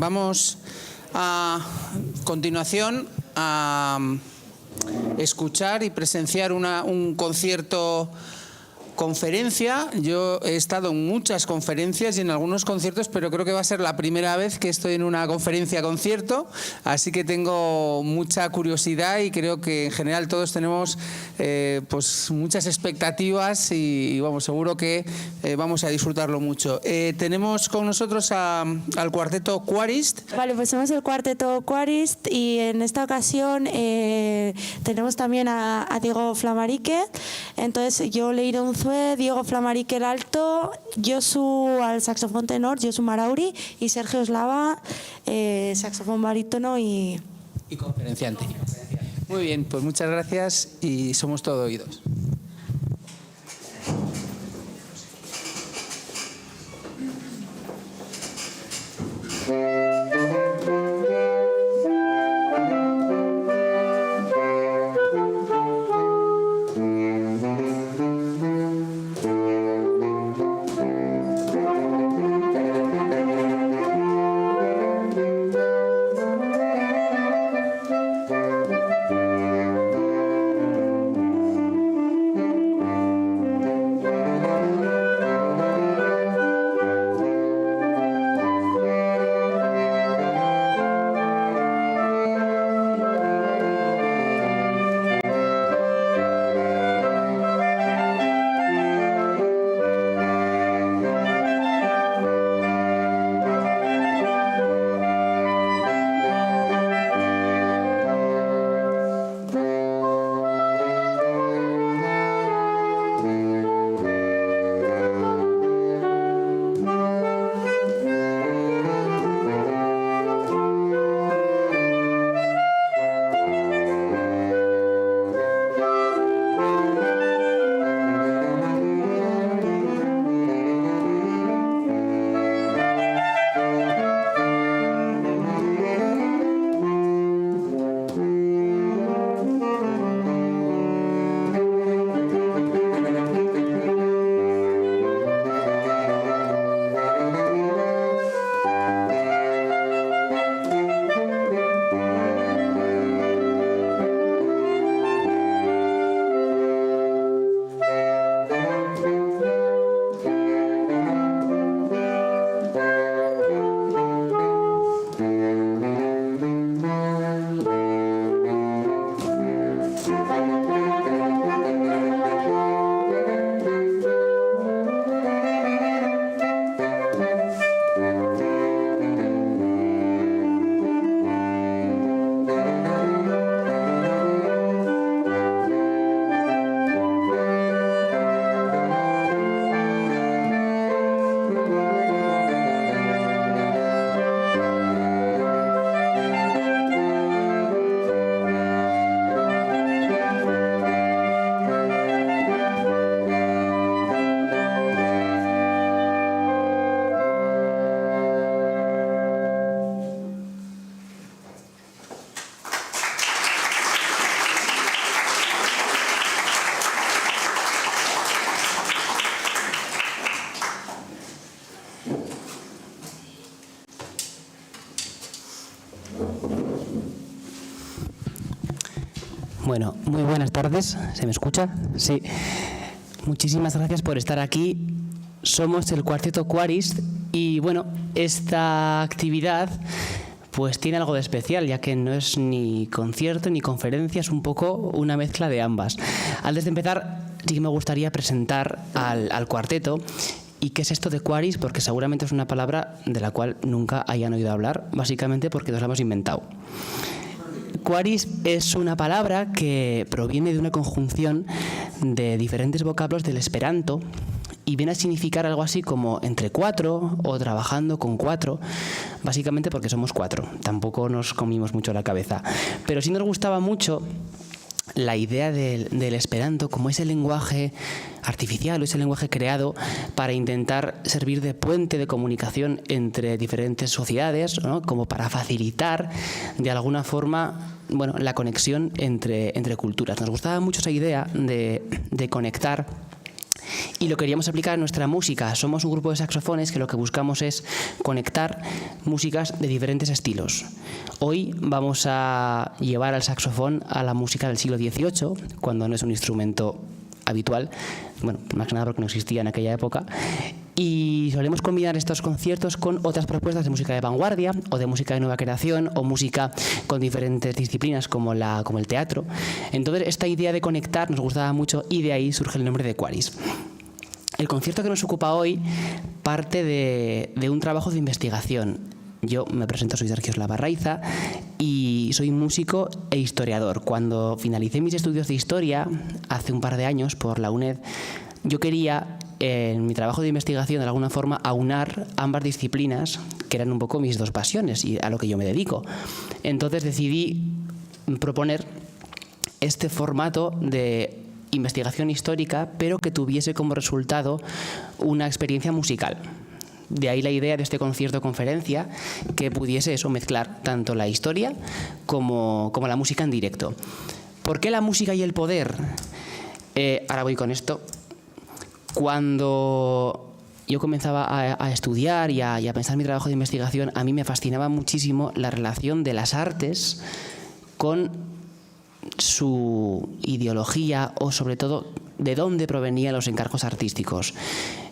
Vamos a continuación a escuchar y presenciar un concierto conferencia. Yo he estado en muchas conferencias y en algunos conciertos, pero creo que va a ser la primera vez que estoy en una conferencia-concierto, así que tengo mucha curiosidad y creo que en general todos tenemos pues muchas expectativas y vamos, seguro que vamos a disfrutarlo mucho. Tenemos con nosotros al cuarteto Quarist. Vale, pues somos el cuarteto Quarist y en esta ocasión tenemos también a Diego Flamarique. Entonces yo Leire Unzué, Diego Flamarique el alto, Josu al saxofón tenor, Josu Marauri, y Sergio Eslava, saxofón barítono y conferenciante. Muy bien, pues muchas gracias y somos todo oídos. Bueno, muy buenas tardes. ¿Se me escucha? Sí. Muchísimas gracias por estar aquí. Somos el cuarteto Quarist y, bueno, esta actividad pues tiene algo de especial, ya que no es ni concierto ni conferencia, es un poco una mezcla de ambas. Antes de empezar, sí que me gustaría presentar al cuarteto. ¿Y qué es esto de Quarist? Porque seguramente es una palabra de la cual nunca hayan oído hablar, básicamente porque nos la hemos inventado. Quarist es una palabra que proviene de una conjunción de diferentes vocablos del esperanto y viene a significar algo así como entre cuatro o trabajando con cuatro, básicamente porque somos cuatro. Tampoco nos comimos mucho la cabeza. Pero sí nos gustaba mucho la idea del esperanto como ese lenguaje artificial o ese lenguaje creado para intentar servir de puente de comunicación entre diferentes sociedades, ¿no? Como para facilitar de alguna forma, bueno, la conexión entre culturas. Nos gustaba mucho esa idea de conectar y lo queríamos aplicar a nuestra música. Somos un grupo de saxofones que lo que buscamos es conectar músicas de diferentes estilos. Hoy vamos a llevar al saxofón a la música del siglo XVIII, cuando no es un instrumento habitual, bueno, más que nada porque no existía en aquella época, y solemos combinar estos conciertos con otras propuestas de música de vanguardia o de música de nueva creación o música con diferentes disciplinas como el teatro. Entonces esta idea de conectar nos gustaba mucho y de ahí surge el nombre de Quaris. El concierto que nos ocupa hoy parte de un trabajo de investigación. Yo me presento, soy Sergio Slavarraiza y soy músico e historiador. Cuando finalicé mis estudios de historia, hace un par de años, por la UNED, yo quería, en mi trabajo de investigación, de alguna forma, aunar ambas disciplinas, que eran un poco mis dos pasiones y a lo que yo me dedico. Entonces decidí proponer este formato de investigación histórica, pero que tuviese como resultado una experiencia musical. De ahí la idea de este concierto-conferencia, que pudiese eso mezclar tanto la historia como la música en directo. ¿Por qué la música y el poder? Ahora voy con esto. Cuando yo comenzaba a estudiar y a pensar mi trabajo de investigación, a mí me fascinaba muchísimo la relación de las artes con su ideología o, sobre todo, de dónde provenían los encargos artísticos.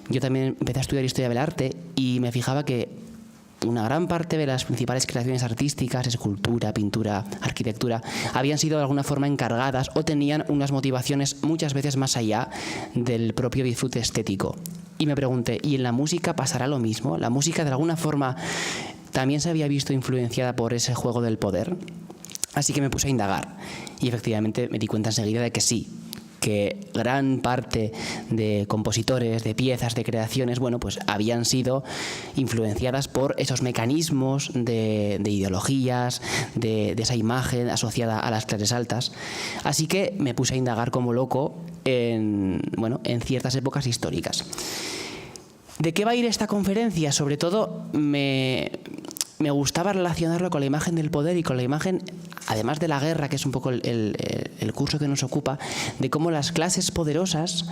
Yo también empecé a estudiar historia del arte y me fijaba que una gran parte de las principales creaciones artísticas, escultura, pintura, arquitectura, habían sido de alguna forma encargadas o tenían unas motivaciones muchas veces más allá del propio disfrute estético. Y me pregunté, ¿y en la música pasará lo mismo? ¿La música de alguna forma también se había visto influenciada por ese juego del poder? Así que me puse a indagar y efectivamente me di cuenta enseguida de que sí, que gran parte de compositores, de piezas, de creaciones, bueno, pues habían sido influenciadas por esos mecanismos de ideologías, de esa imagen asociada a las clases altas. Así que me puse a indagar como loco en ciertas épocas históricas. ¿De qué va a ir esta conferencia? Sobre todo me gustaba relacionarlo con la imagen del poder y con la imagen, además de la guerra, que es un poco el curso que nos ocupa, de cómo las clases poderosas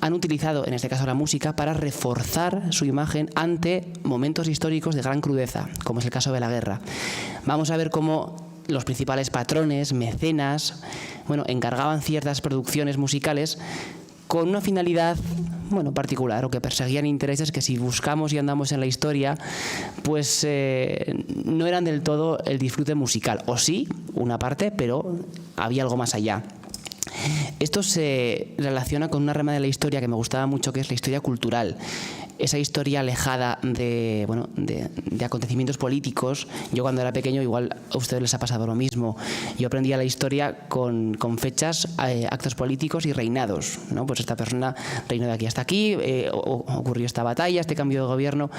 han utilizado, en este caso la música, para reforzar su imagen ante momentos históricos de gran crudeza, como es el caso de la guerra. Vamos a ver cómo los principales patrones, mecenas, encargaban ciertas producciones musicales con una finalidad particular, o que perseguían intereses que, si buscamos y andamos en la historia, pues no eran del todo el disfrute musical. O sí, una parte, pero había algo más allá. Esto se relaciona con una rama de la historia que me gustaba mucho, que es la historia cultural. Esa historia alejada de acontecimientos políticos. Yo, cuando era pequeño, igual a ustedes les ha pasado lo mismo, yo aprendía la historia con fechas, actos políticos y reinados, ¿no? Pues esta persona reinó de aquí hasta aquí, ocurrió esta batalla, este cambio de gobierno,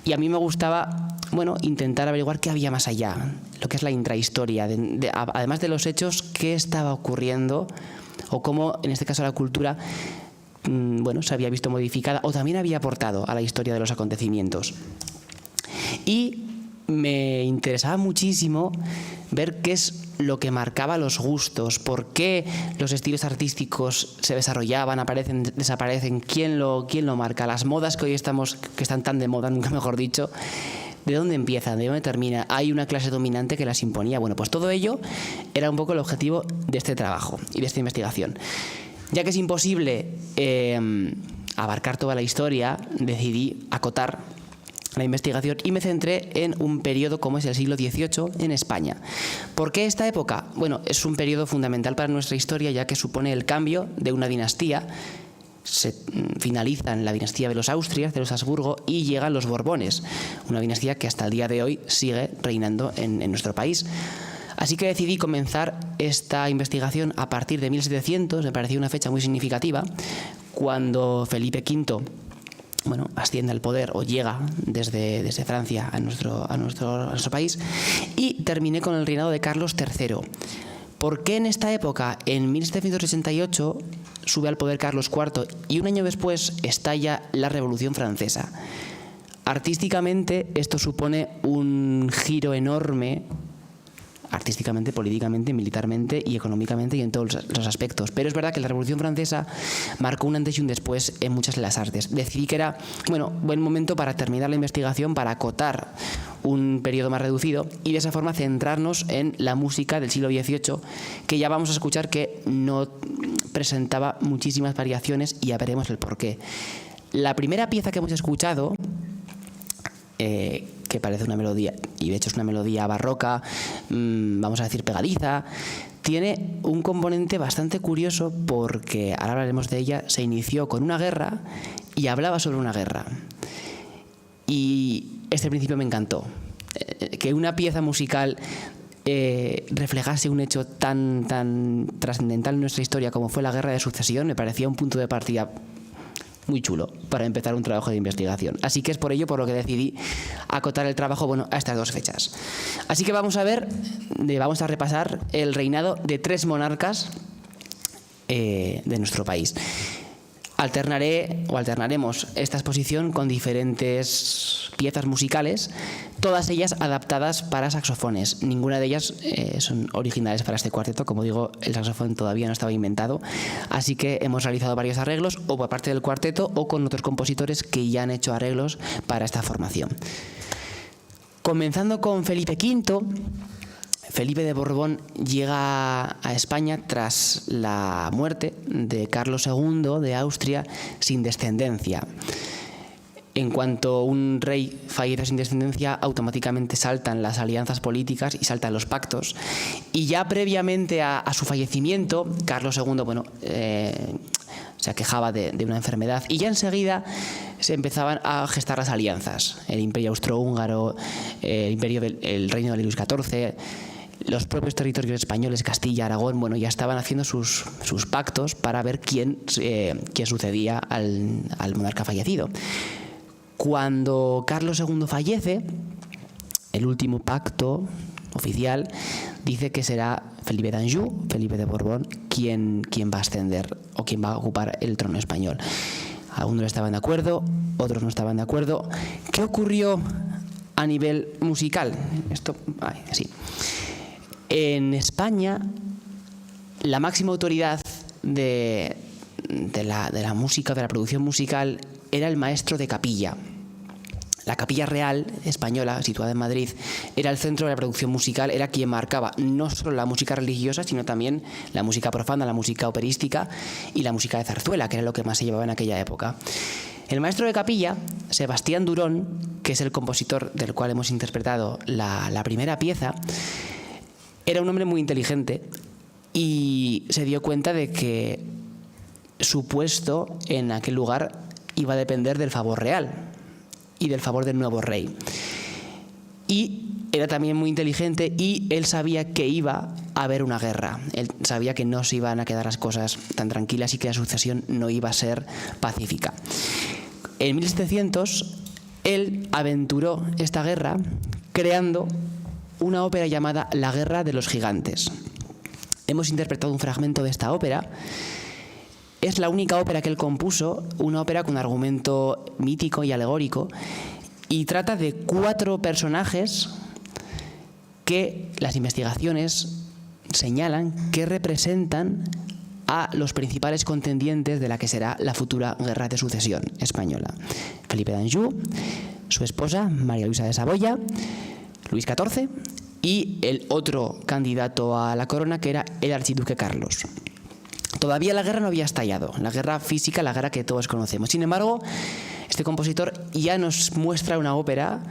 y a mí me gustaba intentar averiguar qué había más allá, lo que es la intrahistoria, además de los hechos, qué estaba ocurriendo, o cómo, en este caso, la cultura se había visto modificada o también había aportado a la historia de los acontecimientos. Y me interesaba muchísimo ver qué es lo que marcaba los gustos, por qué los estilos artísticos se desarrollaban, aparecen, desaparecen, quién lo marca, las modas que hoy que están tan de moda, nunca mejor dicho, ¿de dónde empiezan? ¿De dónde termina? ¿Hay una clase dominante que las imponía? Bueno, pues todo ello era un poco el objetivo de este trabajo y de esta investigación. Ya que es imposible abarcar toda la historia, decidí acotar la investigación y me centré en un periodo como es el siglo XVIII en España. ¿Por qué esta época? Bueno, es un periodo fundamental para nuestra historia, ya que supone el cambio de una dinastía. Se finaliza en la dinastía de los Austrias, de los Habsburgo, y llegan los Borbones, una dinastía que hasta el día de hoy sigue reinando en nuestro país. Así que decidí comenzar esta investigación a partir de 1700, me parecía una fecha muy significativa, cuando Felipe V asciende al poder o llega desde Francia a nuestro país, y terminé con el reinado de Carlos III. ¿Por qué en esta época, en 1788, sube al poder Carlos IV y un año después estalla la Revolución Francesa? Artísticamente esto supone un giro enorme artísticamente, políticamente, militarmente y económicamente y en todos los aspectos. Pero es verdad que la Revolución Francesa marcó un antes y un después en muchas de las artes. Decidí que era, buen momento para terminar la investigación, para acotar un periodo más reducido y de esa forma centrarnos en la música del siglo XVIII, que ya vamos a escuchar que no presentaba muchísimas variaciones y ya veremos el porqué. La primera pieza que hemos escuchado, que parece una melodía, y de hecho es una melodía barroca, vamos a decir pegadiza, tiene un componente bastante curioso porque, ahora hablaremos de ella, se inició con una guerra y hablaba sobre una guerra. Y este principio me encantó. Que una pieza musical reflejase un hecho tan trascendental en nuestra historia como fue la Guerra de Sucesión me parecía un punto de partida muy chulo para empezar un trabajo de investigación. Así que es por ello por lo que decidí acotar el trabajo a estas dos fechas. Así que vamos a repasar el reinado de 3 monarcas de nuestro país. Alternaremos esta exposición con diferentes piezas musicales, todas ellas adaptadas para saxofones. Ninguna de ellas son originales para este cuarteto. Como digo, el saxofón todavía no estaba inventado, así que hemos realizado varios arreglos o por parte del cuarteto o con otros compositores que ya han hecho arreglos para esta formación. Comenzando con Felipe V. Felipe de Borbón llega a España tras la muerte de Carlos II de Austria sin descendencia. En cuanto un rey fallece sin descendencia, automáticamente saltan las alianzas políticas y saltan los pactos. Y ya previamente a su fallecimiento, Carlos II se aquejaba de una enfermedad y ya enseguida se empezaban a gestar las alianzas. El Imperio Austrohúngaro, el reino de Luis XIV, los propios territorios españoles, Castilla, Aragón, ya estaban haciendo sus pactos para ver quién sucedía al monarca fallecido. Cuando Carlos II fallece, el último pacto oficial dice que será Felipe d'Anjou, Felipe de Borbón, quien va a ascender o quien va a ocupar el trono español. Algunos estaban de acuerdo, otros no estaban de acuerdo. ¿Qué ocurrió a nivel musical? Así. En España, la máxima autoridad de la música, de la producción musical, era el maestro de capilla. La Capilla Real española, situada en Madrid, era el centro de la producción musical, era quien marcaba no solo la música religiosa, sino también la música profana, la música operística y la música de zarzuela, que era lo que más se llevaba en aquella época. El maestro de capilla, Sebastián Durón, que es el compositor del cual hemos interpretado la primera pieza, era un hombre muy inteligente y se dio cuenta de que su puesto en aquel lugar iba a depender del favor real y del favor del nuevo rey. Y era también muy inteligente y él sabía que iba a haber una guerra. Él sabía que no se iban a quedar las cosas tan tranquilas y que la sucesión no iba a ser pacífica. En 1700, él aventuró esta guerra creando una ópera llamada La Guerra de los Gigantes. Hemos interpretado un fragmento de esta ópera. Es la única ópera que él compuso, una ópera con argumento mítico y alegórico, y trata de 4 personajes que las investigaciones señalan que representan a los principales contendientes de la que será la futura Guerra de Sucesión española. Felipe d'Anjou, su esposa María Luisa de Saboya, Luis XIV y el otro candidato a la corona, que era el archiduque Carlos. Todavía la guerra no había estallado, la guerra física, la guerra que todos conocemos. Sin embargo, este compositor ya nos muestra una ópera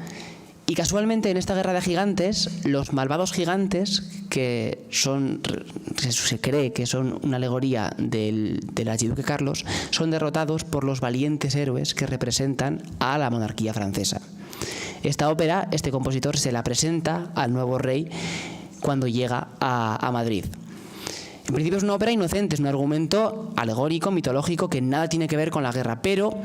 y casualmente en esta guerra de gigantes, los malvados gigantes, que se cree que son una alegoría del archiduque Carlos, son derrotados por los valientes héroes que representan a la monarquía francesa. Esta ópera, este compositor se la presenta al nuevo rey cuando llega a Madrid. En principio es una ópera inocente, es un argumento alegórico, mitológico, que nada tiene que ver con la guerra, pero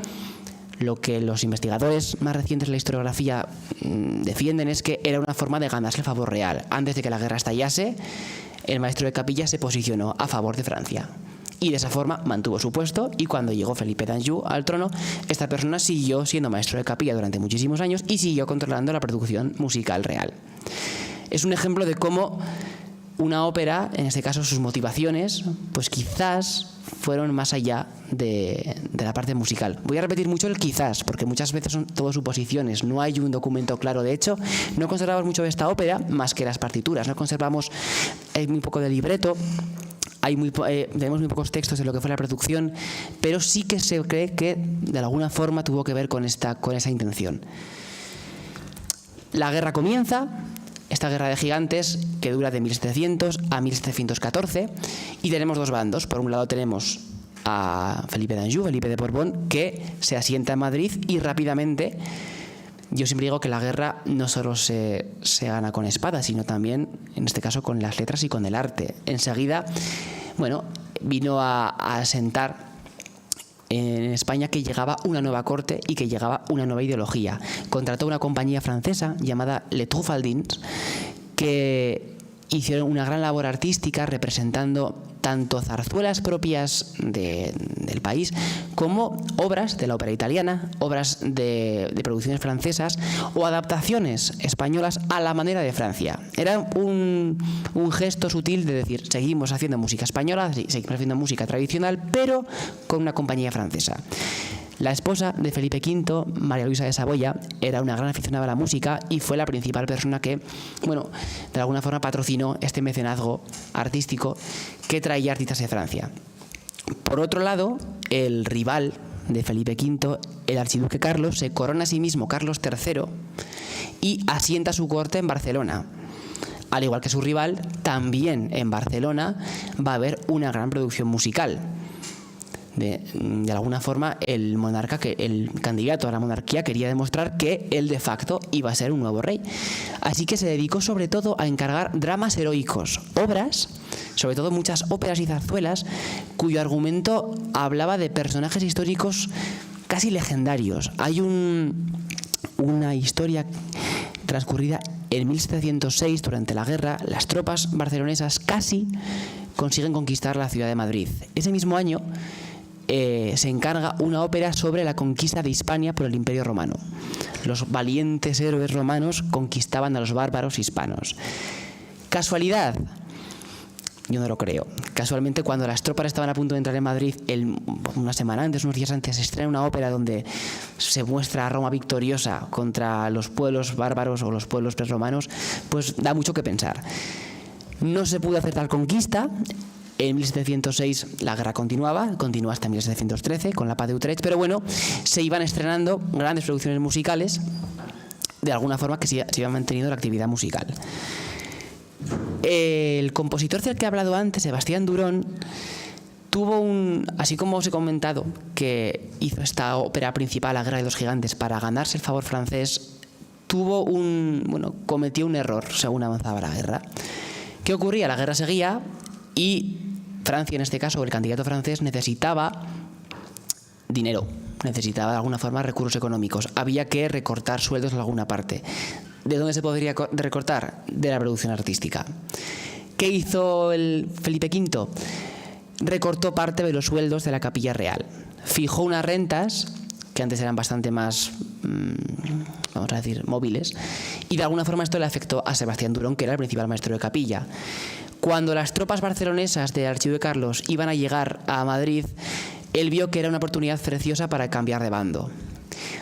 lo que los investigadores más recientes de la historiografía defienden es que era una forma de ganarse el favor real. Antes de que la guerra estallase, el maestro de capilla se posicionó a favor de Francia. Y de esa forma mantuvo su puesto, y cuando llegó Felipe d'Anjou al trono, esta persona siguió siendo maestro de capilla durante muchísimos años y siguió controlando la producción musical real. es un ejemplo de cómo una ópera, en este caso sus motivaciones, pues quizás fueron más allá de la parte musical. Voy a repetir mucho el quizás, porque muchas veces son todo suposiciones, no hay un documento claro. De hecho, no conservamos mucho de esta ópera más que las partituras, no conservamos muy poco de libreto. Tenemos muy pocos textos de lo que fue la producción, pero sí que se cree que de alguna forma tuvo que ver con esa intención. La guerra comienza, esta guerra de gigantes que dura de 1700 a 1714, y tenemos dos bandos. Por un lado tenemos a Felipe d'Anjou, Felipe de Borbón, que se asienta en Madrid y rápidamente. Yo siempre digo que la guerra no solo se gana con espadas, sino también, en este caso, con las letras y con el arte. Enseguida, vino a asentar en España que llegaba una nueva corte y que llegaba una nueva ideología. Contrató una compañía francesa llamada Les Truffaldins, que hicieron una gran labor artística representando tanto zarzuelas propias del país como obras de la ópera italiana, obras de producciones francesas o adaptaciones españolas a la manera de Francia. Era un gesto sutil de decir, seguimos haciendo música española, seguimos haciendo música tradicional, pero con una compañía francesa. La esposa de Felipe V, María Luisa de Saboya, era una gran aficionada a la música y fue la principal persona que, de alguna forma patrocinó este mecenazgo artístico que traía artistas de Francia. Por otro lado, el rival de Felipe V, el archiduque Carlos, se corona a sí mismo Carlos III y asienta su corte en Barcelona. Al igual que su rival, también en Barcelona va a haber una gran producción musical. De alguna forma, el candidato a la monarquía quería demostrar que él de facto iba a ser un nuevo rey. Así que se dedicó sobre todo a encargar dramas heroicos, obras, sobre todo muchas óperas y zarzuelas, cuyo argumento hablaba de personajes históricos casi legendarios. Hay una historia transcurrida en 1706, durante la guerra. Las tropas barcelonesas casi consiguen conquistar la ciudad de Madrid. Ese mismo año se encarga una ópera sobre la conquista de Hispania por el Imperio Romano. Los valientes héroes romanos conquistaban a los bárbaros hispanos. ¿Casualidad? Yo no lo creo. Casualmente, cuando las tropas estaban a punto de entrar en Madrid, una semana antes, unos días antes, se estrena una ópera donde se muestra a Roma victoriosa contra los pueblos bárbaros o los pueblos prerromanos, pues da mucho que pensar. No se pudo hacer tal conquista. En 1706 la guerra continuó hasta 1713 con la paz de Utrecht, pero se iban estrenando grandes producciones musicales, de alguna forma que se iba manteniendo la actividad musical. El compositor del que he hablado antes, Sebastián Durón, tuvo así como os he comentado, que hizo esta ópera principal, La Guerra de los Gigantes, para ganarse el favor francés, cometió un error según avanzaba la guerra. ¿Qué ocurría? La guerra seguía y Francia, en este caso, el candidato francés, necesitaba dinero, necesitaba de alguna forma recursos económicos. Había que recortar sueldos en alguna parte. ¿De dónde se podría recortar? De la producción artística. ¿Qué hizo el Felipe V? Recortó parte de los sueldos de la Capilla Real. Fijó unas rentas que antes eran bastante más, vamos a decir, móviles, y de alguna forma esto le afectó a Sebastián Durón, que era el principal maestro de capilla. Cuando las tropas barcelonesas del archiduque Carlos iban a llegar a Madrid, él vio que era una oportunidad preciosa para cambiar de bando.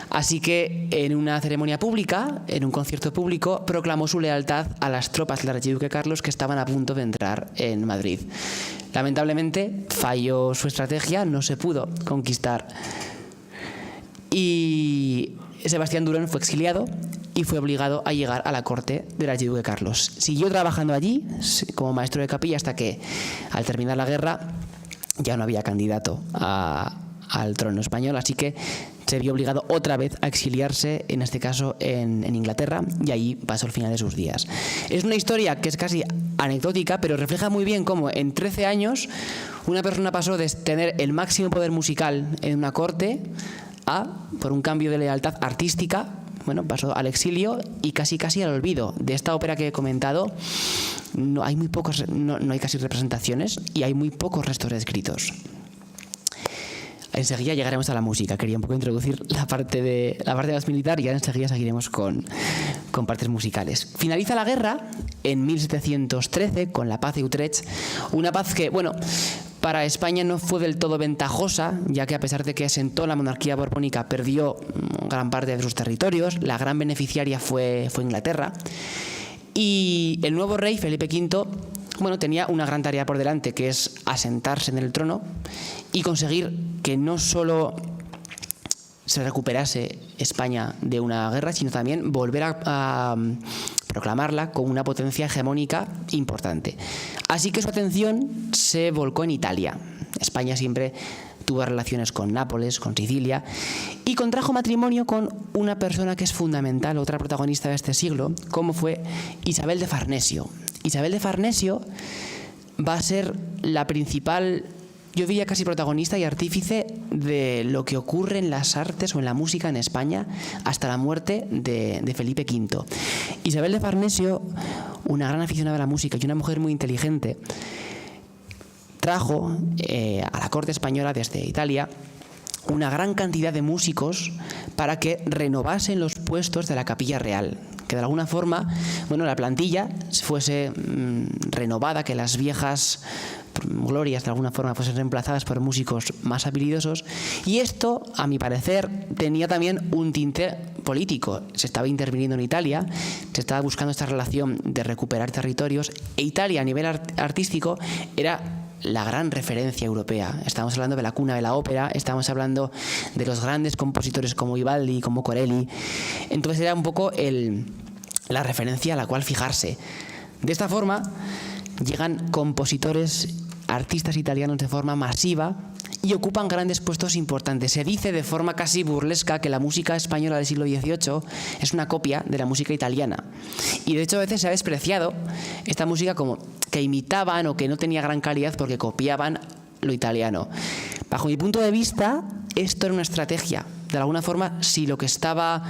Así que en una ceremonia pública, en un concierto público, proclamó su lealtad a las tropas del archiduque Carlos que estaban a punto de entrar en Madrid. Lamentablemente falló su estrategia, no se pudo conquistar. Y Sebastián Durón fue exiliado y fue obligado a llegar a la corte del archiduque Carlos. Siguió trabajando allí como maestro de capilla hasta que, al terminar la guerra, ya no había candidato al trono español, así que se vio obligado otra vez a exiliarse, en este caso en Inglaterra, y ahí pasó el final de sus días. Es una historia que es casi anecdótica, pero refleja muy bien cómo en 13 años una persona pasó de tener el máximo poder musical en una corte por un cambio de lealtad artística, pasó al exilio y casi al olvido. De esta ópera que he comentado no hay casi representaciones y hay muy pocos restos escritos. Enseguida llegaremos a la música. Quería un poco introducir la parte más militar y ahora enseguida seguiremos con partes musicales. Finaliza la guerra en 1713 con la paz de Utrecht, una paz que, bueno, para España no fue del todo ventajosa, ya que a pesar de que asentó la monarquía borbónica, perdió gran parte de sus territorios. La gran beneficiaria fue Inglaterra. Y el nuevo rey, Felipe V, bueno, tenía una gran tarea por delante, que es asentarse en el trono y conseguir que no solo se recuperase España de una guerra, sino también volver a proclamarla como una potencia hegemónica importante. Así que su atención se volcó en Italia. España siempre tuvo relaciones con Nápoles, con Sicilia, y contrajo matrimonio con una persona que es fundamental, otra protagonista de este siglo, como fue Isabel de Farnesio. Isabel de Farnesio va a ser la principal, yo diría casi protagonista y artífice de lo que ocurre en las artes o en la música en España hasta la muerte de Felipe V. Isabel de Farnesio, una gran aficionada a la música y una mujer muy inteligente, trajo a la corte española desde Italia una gran cantidad de músicos para que renovasen los puestos de la capilla real, que de alguna forma, bueno, la plantilla fuese renovada, que las viejas glorias de alguna forma fuesen reemplazadas por músicos más habilidosos. Y esto, a mi parecer, tenía también un tinte político. Se estaba interviniendo en Italia, se estaba buscando esta relación de recuperar territorios, e Italia a nivel artístico era la gran referencia europea. Estamos hablando de la cuna de la ópera, estamos hablando de los grandes compositores como Vivaldi, como Corelli. Entonces era un poco la referencia a la cual fijarse. De esta forma llegan compositores, artistas italianos de forma masiva y ocupan grandes puestos importantes. Se dice de forma casi burlesca que la música española del siglo XVIII es una copia de la música italiana. Y de hecho a veces se ha despreciado esta música como que imitaban o que no tenía gran calidad porque copiaban lo italiano. Bajo mi punto de vista, esto era una estrategia. De alguna forma, si lo que estaba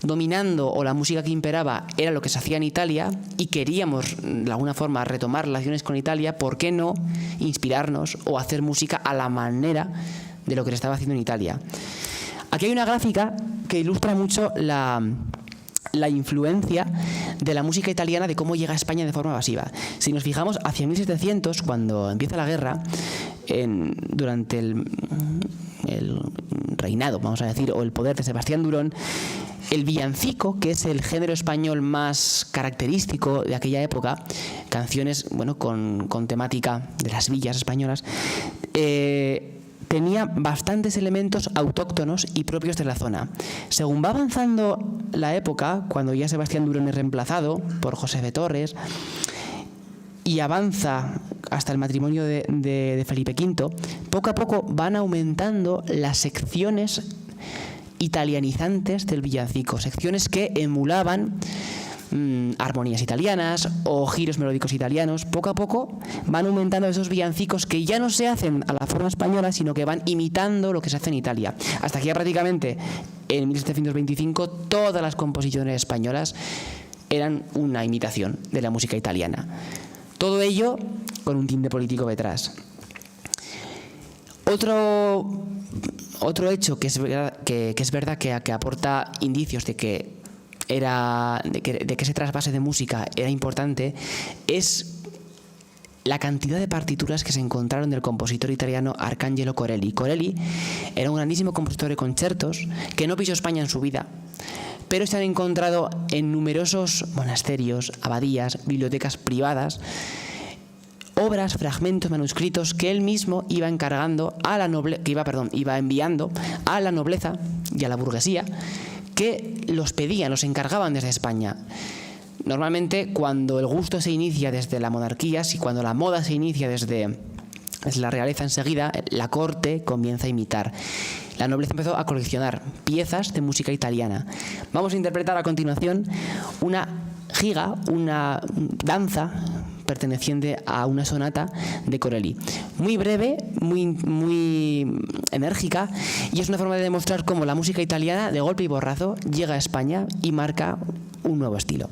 dominando o la música que imperaba era lo que se hacía en Italia y queríamos de alguna forma retomar relaciones con Italia, ¿por qué no inspirarnos o hacer música a la manera de lo que se estaba haciendo en Italia? Aquí hay una gráfica que ilustra mucho la influencia de la música italiana, de cómo llega a España de forma masiva. Si nos fijamos hacia 1700, cuando empieza la guerra, durante el reinado, vamos a decir, o el poder de Sebastián Durón, el villancico, que es el género español más característico de aquella época, canciones, bueno, con temática de las villas españolas, tenía bastantes elementos autóctonos y propios de la zona. Según va avanzando la época, cuando ya Sebastián Durón es reemplazado por José de Torres y avanza hasta el matrimonio de Felipe V, poco a poco van aumentando las secciones italianizantes del villancico, secciones que emulaban armonías italianas o giros melódicos italianos. Poco a poco van aumentando esos villancicos que ya no se hacen a la forma española, sino que van imitando lo que se hace en Italia. Hasta que ya prácticamente en 1725 todas las composiciones españolas eran una imitación de la música italiana. Todo ello con un tinte político detrás. Otro hecho que es verdad que aporta indicios de que ese trasvase de música era importante es la cantidad de partituras que se encontraron del compositor italiano Arcangelo Corelli. Corelli era un grandísimo compositor de concertos que no pisó España en su vida, pero se han encontrado en numerosos monasterios, abadías, bibliotecas privadas, obras, fragmentos, manuscritos que él mismo iba enviando a la nobleza y a la burguesía, que los pedían, los encargaban desde España. Normalmente, cuando el gusto se inicia desde la monarquía, y cuando la moda se inicia desde la realeza enseguida, la corte comienza a imitar. La nobleza empezó a coleccionar piezas de música italiana. Vamos a interpretar a continuación una giga, una danza perteneciente a una sonata de Corelli. Muy breve, muy enérgica, y es una forma de demostrar cómo la música italiana, de golpe y borrazo, llega a España y marca un nuevo estilo.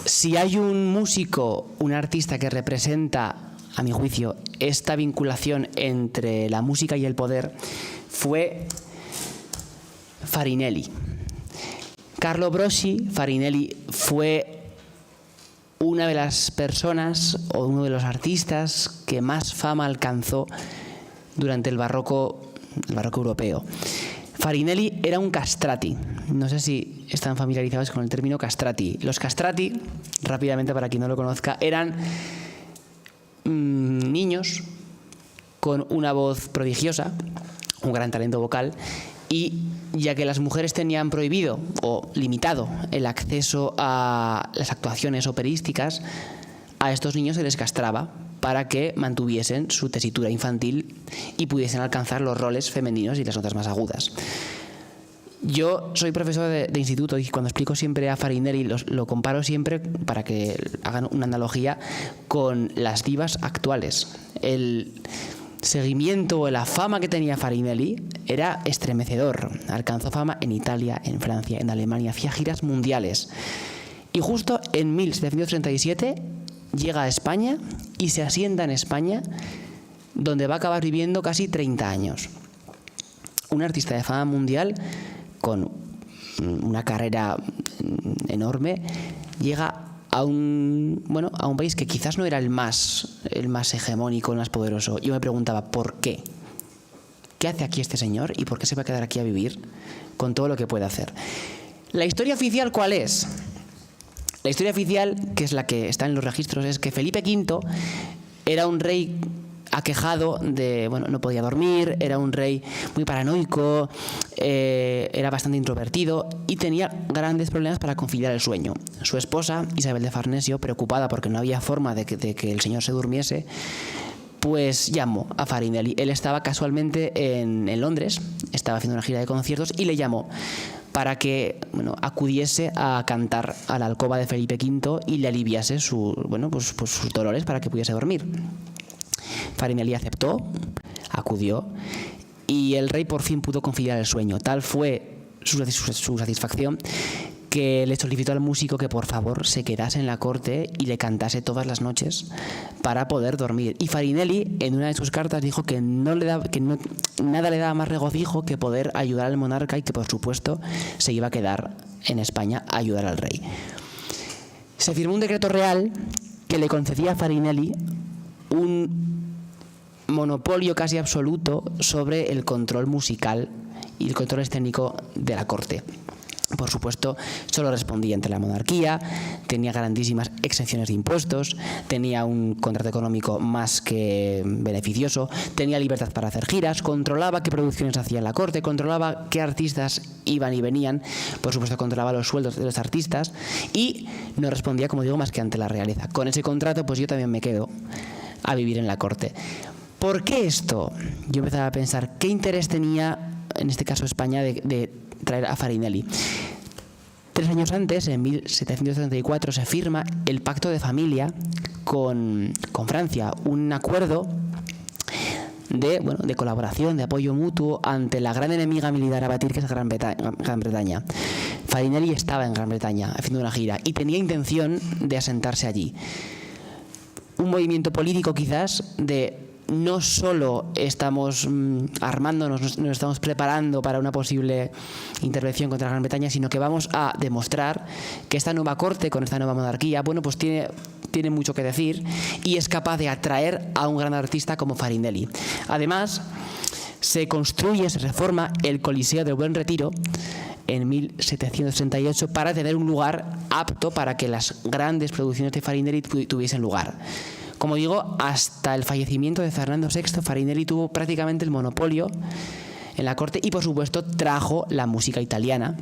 Si hay un músico, un artista que representa, a mi juicio, esta vinculación entre la música y el poder, fue Farinelli. Carlo Boschi, Farinelli, fue una de las personas o uno de los artistas que más fama alcanzó durante el barroco europeo. Farinelli era un castrati. No sé si están familiarizados con el término castrati. Los castrati, rápidamente para quien no lo conozca, eran niños con una voz prodigiosa, un gran talento vocal, y ya que las mujeres tenían prohibido o limitado el acceso a las actuaciones operísticas, a estos niños se les castraba para que mantuviesen su tesitura infantil y pudiesen alcanzar los roles femeninos y las notas más agudas. Yo soy profesor de instituto y cuando explico siempre a Farinelli lo comparo siempre para que hagan una analogía con las divas actuales. El seguimiento o la fama que tenía Farinelli era estremecedor. Alcanzó fama en Italia, en Francia, en Alemania, hacía giras mundiales. Y justo en 1737 llega a España y se asienta en España, donde va a acabar viviendo casi 30 años. Un artista de fama mundial con una carrera enorme llega a un país que quizás no era el más hegemónico, el más poderoso. Yo me preguntaba, ¿por qué? ¿Qué hace aquí este señor y por qué se va a quedar aquí a vivir con todo lo que puede hacer? ¿La historia oficial cuál es? La historia oficial, que es la que está en los registros, es que Felipe V era un rey aquejado de, no podía dormir, era un rey muy paranoico, era bastante introvertido y tenía grandes problemas para conciliar el sueño. Su esposa, Isabel de Farnesio, preocupada porque no había forma de que el señor se durmiese, pues llamó a Farinelli. Él estaba casualmente en Londres, estaba haciendo una gira de conciertos y le llamó para que acudiese a cantar a la alcoba de Felipe V y le aliviase sus dolores para que pudiese dormir. Farinelli aceptó, acudió y el rey por fin pudo conciliar el sueño. Tal fue su satisfacción que le solicitó al músico que por favor se quedase en la corte y le cantase todas las noches para poder dormir. Y Farinelli en una de sus cartas dijo que nada le daba más regocijo que poder ayudar al monarca y que por supuesto se iba a quedar en España a ayudar al rey. Se firmó un decreto real que le concedía a Farinelli un monopolio casi absoluto sobre el control musical y el control escénico de la corte. Por supuesto, solo respondía ante la monarquía, tenía grandísimas exenciones de impuestos, tenía un contrato económico más que beneficioso, tenía libertad para hacer giras, controlaba qué producciones hacía en la corte, controlaba qué artistas iban y venían, por supuesto controlaba los sueldos de los artistas y no respondía, como digo, más que ante la realeza. Con ese contrato, pues yo también me quedo a vivir en la corte. ¿Por qué esto? Yo empezaba a pensar, ¿qué interés tenía, en este caso España, de traer a Farinelli? 3 años antes, en 1734, se firma el Pacto de Familia con Francia, un acuerdo de colaboración, de apoyo mutuo ante la gran enemiga militar a batir, que es Gran Bretaña. Farinelli estaba en Gran Bretaña haciendo una gira y tenía intención de asentarse allí. Un movimiento político quizás de no solo estamos armándonos, nos estamos preparando para una posible intervención contra Gran Bretaña, sino que vamos a demostrar que esta nueva corte, con esta nueva monarquía, pues tiene mucho que decir y es capaz de atraer a un gran artista como Farinelli. Además, se reforma el Coliseo del Buen Retiro en 1738 para tener un lugar apto para que las grandes producciones de Farinelli tuviesen lugar. Como digo, hasta el fallecimiento de Fernando VI, Farinelli tuvo prácticamente el monopolio en la corte y, por supuesto, trajo la música italiana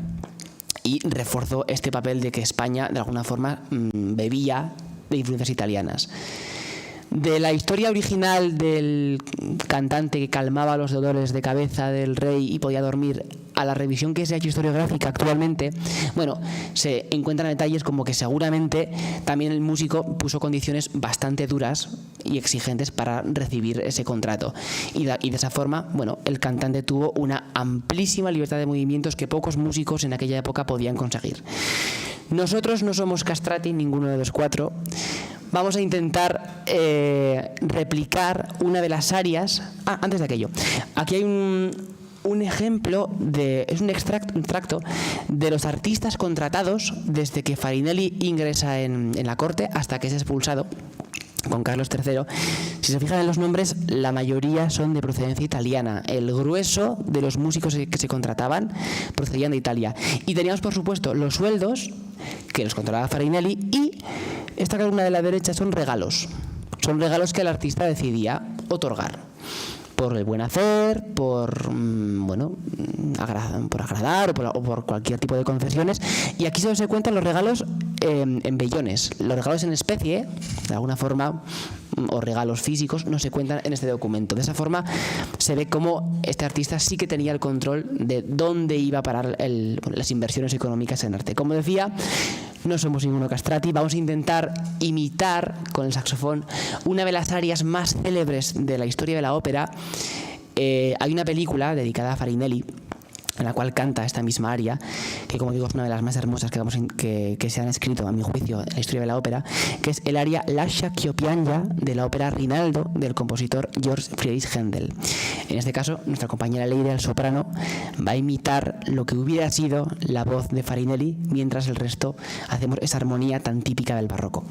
y reforzó este papel de que España, de alguna forma, bebía de influencias italianas. De la historia original del cantante que calmaba los dolores de cabeza del rey y podía dormir, a la revisión que se ha hecho historiográfica actualmente, se encuentran detalles como que seguramente también el músico puso condiciones bastante duras y exigentes para recibir ese contrato. Y de esa forma, el cantante tuvo una amplísima libertad de movimientos que pocos músicos en aquella época podían conseguir. Nosotros no somos castrati, ninguno de los cuatro. Vamos a intentar replicar una de las arias. Antes de aquello, aquí hay un ejemplo, es un extracto de los artistas contratados desde que Farinelli ingresa en la corte hasta que es expulsado con Carlos III. Si se fijan en los nombres, la mayoría son de procedencia italiana. El grueso de los músicos que se contrataban procedían de Italia. Y teníamos, por supuesto, los sueldos que los controlaba Farinelli, y esta columna de la derecha son regalos. Son regalos que el artista decidía otorgar por el buen hacer, por agradar o por cualquier tipo de concesiones. Y aquí solo se cuentan los regalos en bellones. Los regalos en especie, de alguna forma, o regalos físicos, no se cuentan en este documento. De esa forma se ve cómo este artista sí que tenía el control de dónde iba a parar las inversiones económicas en arte. Como decía, no somos ninguno castrati. Vamos a intentar imitar con el saxofón una de las arias más célebres de la historia de la ópera. Hay una película dedicada a Farinelli en la cual canta esta misma aria, que, como digo, es una de las más hermosas que se han escrito, a mi juicio, en la historia de la ópera, que es el aria Lascia ch'io pianga de la ópera Rinaldo del compositor Georg Friedrich Händel. En este caso, nuestra compañera Leire, al soprano, va a imitar lo que hubiera sido la voz de Farinelli, mientras el resto hacemos esa armonía tan típica del barroco.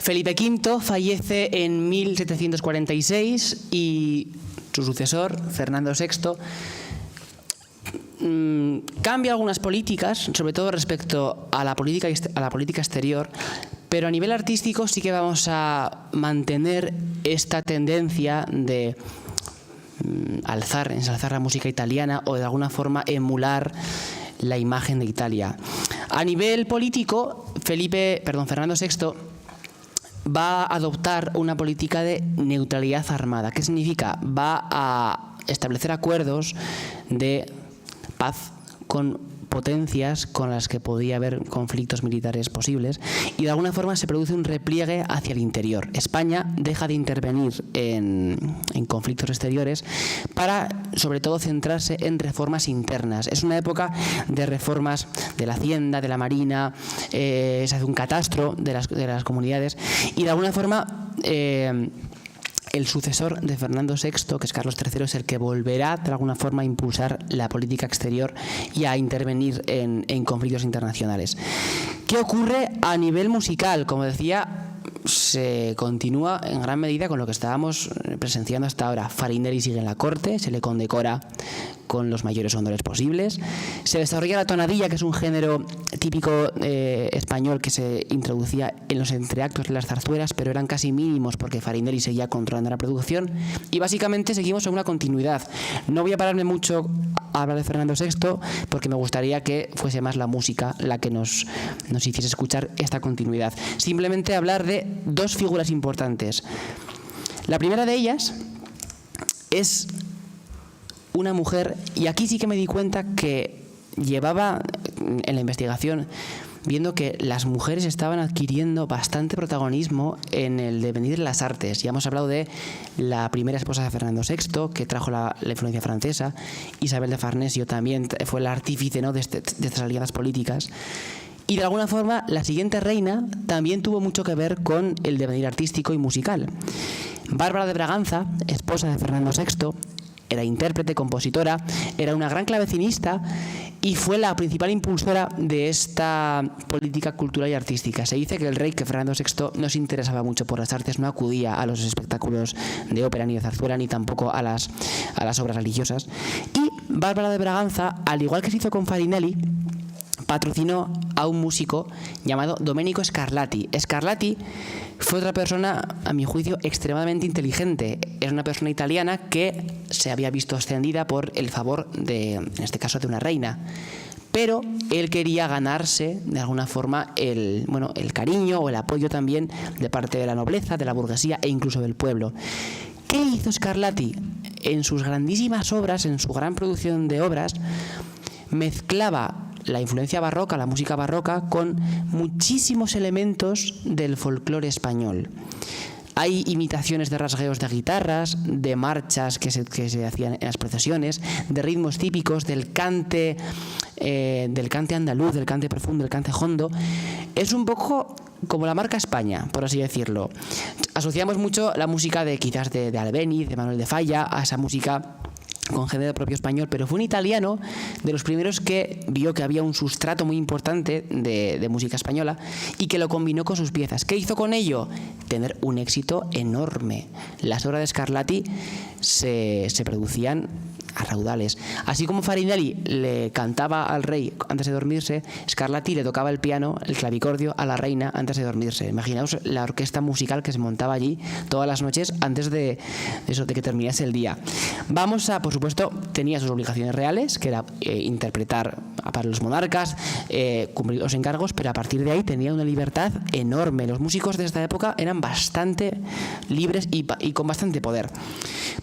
Felipe V fallece en 1746 y su sucesor, Fernando VI, cambia algunas políticas, sobre todo respecto a la política exterior, pero a nivel artístico sí que vamos a mantener esta tendencia de ensalzar la música italiana o de alguna forma emular la imagen de Italia. A nivel político, Fernando VI va a adoptar una política de neutralidad armada. ¿Qué significa? Va a establecer acuerdos de paz con potencias con las que podía haber conflictos militares posibles y de alguna forma se produce un repliegue hacia el interior. España deja de intervenir en conflictos exteriores para sobre todo centrarse en reformas internas. Es una época de reformas de la hacienda, de la marina, se hace un catastro de las comunidades y de alguna forma el sucesor de Fernando VI, que es Carlos III, es el que volverá de alguna forma a impulsar la política exterior y a intervenir en conflictos internacionales. ¿Qué ocurre a nivel musical? Como decía, se continúa en gran medida con lo que estábamos presenciando hasta ahora. Farinelli sigue en la corte, se le condecora con los mayores honores posibles. Se desarrolla la tonadilla, que es un género típico español que se introducía en los entreactos de las zarzuelas, pero eran casi mínimos porque Farinelli seguía controlando la producción. Y básicamente seguimos en una continuidad. No voy a pararme mucho a hablar de Fernando VI porque me gustaría que fuese más la música la que nos hiciese escuchar esta continuidad. Simplemente hablar de dos figuras importantes. La primera de ellas es una mujer, y aquí sí que me di cuenta que llevaba en la investigación viendo que las mujeres estaban adquiriendo bastante protagonismo en el devenir de las artes. Ya hemos hablado de la primera esposa de Fernando VI, que trajo la influencia francesa. Isabel de Farnesio también fue el artífice, ¿no?, de estas alianzas políticas. Y de alguna forma la siguiente reina también tuvo mucho que ver con el devenir artístico y musical. Bárbara de Braganza, esposa de Fernando VI, era intérprete, compositora, era una gran clavecinista y fue la principal impulsora de esta política cultural y artística. Se dice que el rey, que Fernando VI, no se interesaba mucho por las artes, no acudía a los espectáculos de ópera ni de zarzuela ni tampoco a las obras religiosas. Y Bárbara de Braganza, al igual que se hizo con Farinelli, patrocinó a un músico llamado Domenico Scarlatti. Scarlatti fue otra persona, a mi juicio, extremadamente inteligente. Era una persona italiana que se había visto ascendida por el favor en este caso, de una reina. Pero él quería ganarse, de alguna forma, el cariño o el apoyo también de parte de la nobleza, de la burguesía e incluso del pueblo. ¿Qué hizo Scarlatti? En sus grandísimas obras, en su gran producción de obras, mezclaba la influencia barroca, la música barroca, con muchísimos elementos del folclore español. Hay imitaciones de rasgueos de guitarras, de marchas que se hacían en las procesiones, de ritmos típicos, del cante andaluz, del cante profundo, del cante hondo. Es un poco como la marca España, por así decirlo. Asociamos mucho la música quizás de Albéniz, de Manuel de Falla, a esa música con género propio español, pero fue un italiano de los primeros que vio que había un sustrato muy importante de música española y que lo combinó con sus piezas. ¿Qué hizo con ello? Tener un éxito enorme. Las obras de Scarlatti se producían a raudales. Así como Farinelli le cantaba al rey antes de dormirse, Scarlatti le tocaba el piano, el clavicordio, a la reina antes de dormirse. Imaginaos la orquesta musical que se montaba allí todas las noches antes de que terminase el día. Por supuesto, tenía sus obligaciones reales, que era interpretar para los monarcas, cumplir los encargos, pero a partir de ahí tenía una libertad enorme. Los músicos de esta época eran bastante libres y con bastante poder.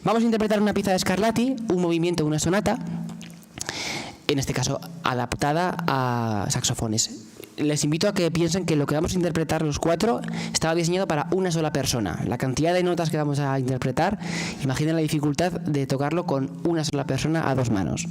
Vamos a interpretar una pieza de Scarlatti, un movimiento, una sonata, en este caso adaptada a saxofones. Les invito a que piensen que lo que vamos a interpretar los cuatro estaba diseñado para una sola persona. La cantidad de notas que vamos a interpretar, imaginen la dificultad de tocarlo con una sola persona a dos manos.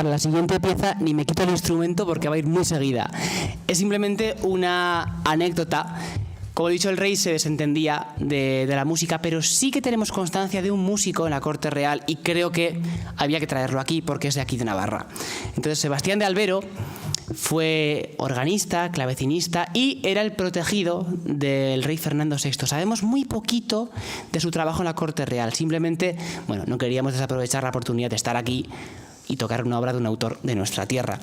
para la siguiente pieza ni me quito el instrumento porque va a ir muy seguida. Es simplemente una anécdota. Como he dicho, el rey se desentendía de la música, pero sí que tenemos constancia de un músico en la corte real y creo que había que traerlo aquí porque es de aquí de Navarra. Entonces, Sebastián de Albero fue organista, clavecinista y era el protegido del rey Fernando VI. Sabemos muy poquito de su trabajo en la corte real. Simplemente, bueno, no queríamos desaprovechar la oportunidad de estar aquí y tocar una obra de un autor de nuestra tierra.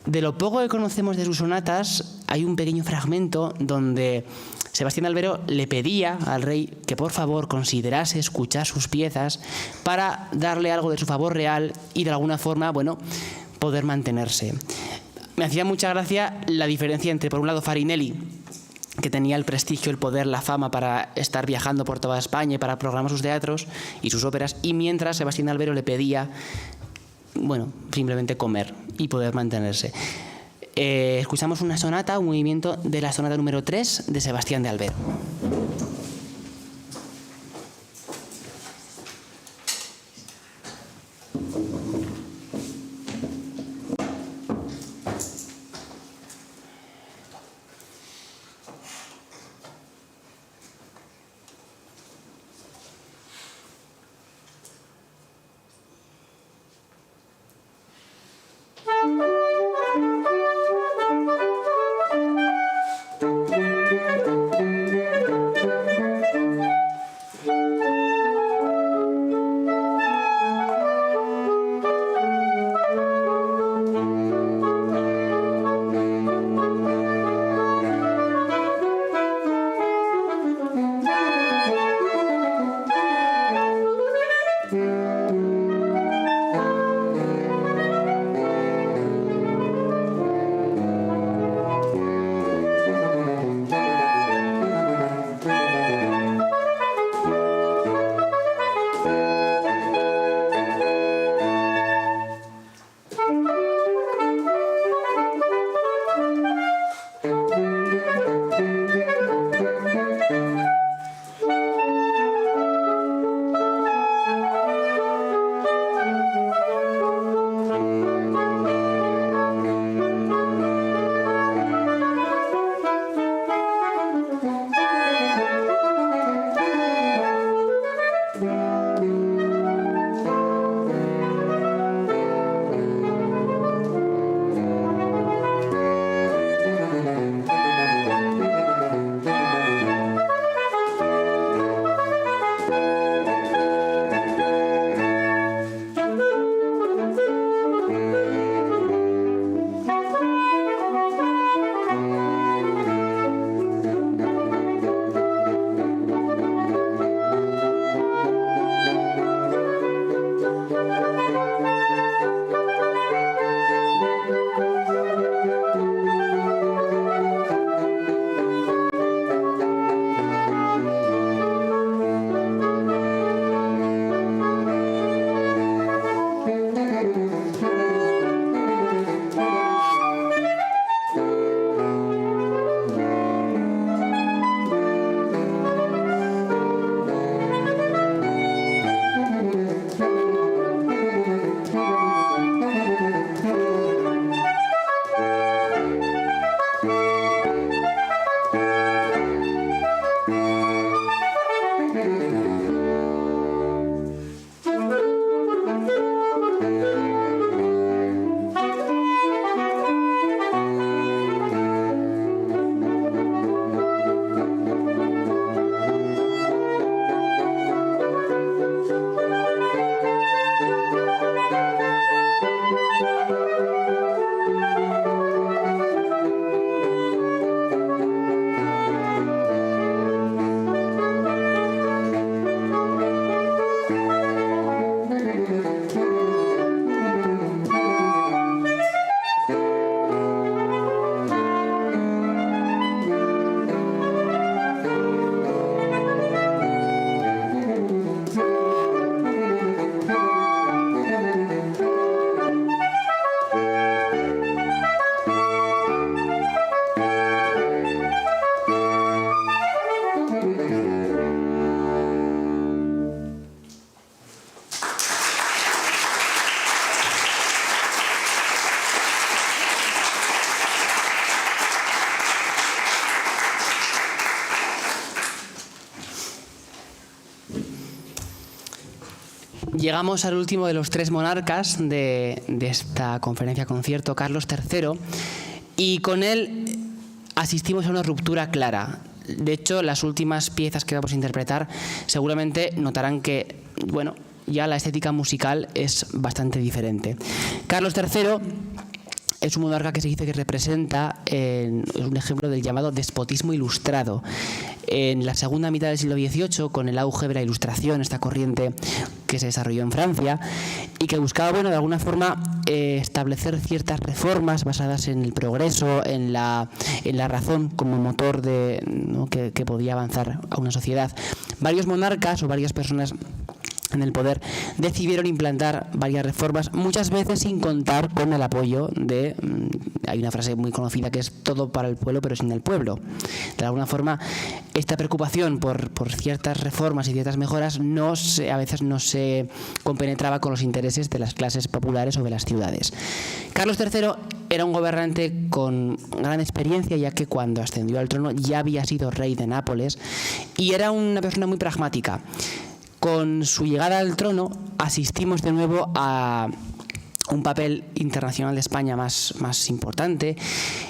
De lo poco que conocemos de sus sonatas, hay un pequeño fragmento donde Sebastián de Albero le pedía al rey que por favor considerase escuchar sus piezas para darle algo de su favor real y de alguna forma, bueno, poder mantenerse. Me hacía mucha gracia la diferencia entre, por un lado, Farinelli, que tenía el prestigio, el poder, la fama para estar viajando por toda España y para programar sus teatros y sus óperas, y mientras Sebastián de Albero le pedía, bueno, simplemente comer y poder mantenerse. Escuchamos una sonata, un movimiento de la sonata número 3 de Sebastián de Albero. llegamos al último de los 3 monarcas de esta conferencia concierto, Carlos III, y con él asistimos a una ruptura clara. De hecho, las últimas piezas que vamos a interpretar seguramente notarán que, bueno, ya la estética musical es bastante diferente. Carlos III es un monarca que se dice que representa, es un ejemplo del llamado despotismo ilustrado. En la segunda mitad del siglo XVIII, con el auge de la Ilustración, esta corriente que se desarrolló en Francia y que buscaba, bueno, de alguna forma establecer ciertas reformas basadas en el progreso, en la razón como motor de, ¿no?, que podía avanzar a una sociedad. Varios monarcas o varias personas en el poder decidieron implantar varias reformas, muchas veces sin contar con el apoyo de, hay una frase muy conocida que es todo para el pueblo pero sin el pueblo. De alguna forma, esta preocupación por ciertas reformas y ciertas mejoras a veces no se compenetraba con los intereses de las clases populares o de las ciudades. Carlos III era un gobernante con gran experiencia, ya que cuando ascendió al trono ya había sido rey de Nápoles y era una persona muy pragmática. Con su llegada al trono asistimos de nuevo a un papel internacional de España más importante,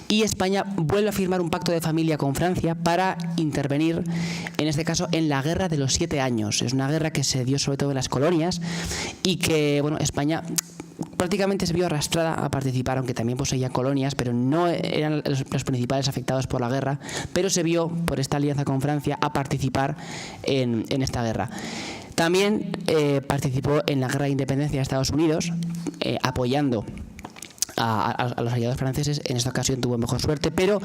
y España vuelve a firmar un pacto de familia con Francia para intervenir, en este caso, en la Guerra de los 7 años. Es una guerra que se dio sobre todo en las colonias y que, bueno, España prácticamente se vio arrastrada a participar, aunque también poseía colonias, pero no eran los principales afectados por la guerra, pero se vio, por esta alianza con Francia, a participar en esta guerra. También participó en la Guerra de Independencia de Estados Unidos, apoyando a los aliados franceses. En esta ocasión tuvo mejor suerte, pero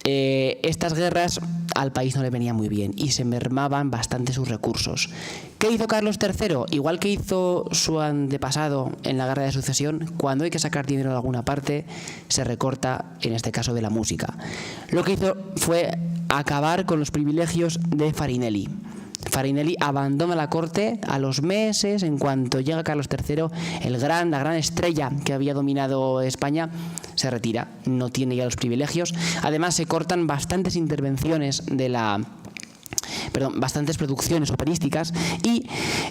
estas guerras al país no le venían muy bien y se mermaban bastante sus recursos. ¿Qué hizo Carlos III? Igual que hizo su antepasado en la Guerra de Sucesión, cuando hay que sacar dinero de alguna parte, se recorta, en este caso, de la música. Lo que hizo fue acabar con los privilegios de Farinelli. Farinelli abandona la corte a los meses. En cuanto llega Carlos III, la gran estrella que había dominado España, se retira, no tiene ya los privilegios. Además, se cortan bastantes intervenciones bastantes producciones operísticas, y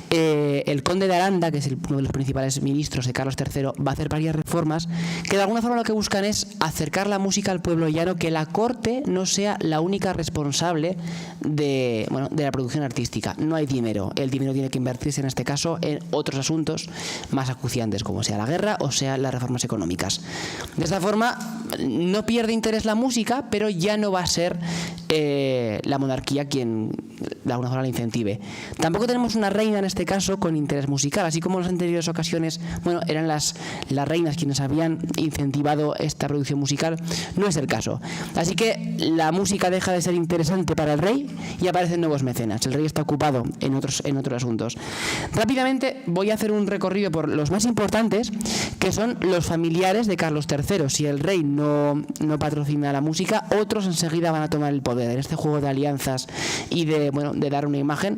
el conde de Aranda, que es uno de los principales ministros de Carlos III, va a hacer varias reformas que de alguna forma lo que buscan es acercar la música al pueblo llano, que la corte no sea la única responsable de la producción artística. No hay dinero, el dinero tiene que invertirse en este caso en otros asuntos más acuciantes, como sea la guerra o sea las reformas económicas. De esta forma no pierde interés la música, pero ya no va a ser la monarquía quien de alguna forma la incentive. Tampoco tenemos una reina en este caso con interés musical, así como en las anteriores ocasiones, eran las reinas quienes habían incentivado esta producción musical. No es el caso. Así que la música deja de ser interesante para el rey y aparecen nuevos mecenas. El rey está ocupado en otros asuntos. Rápidamente voy a hacer un recorrido por los más importantes, que son los familiares de Carlos III. Si el rey no patrocina la música, otros enseguida van a tomar el poder. En este juego de alianzas y de dar una imagen,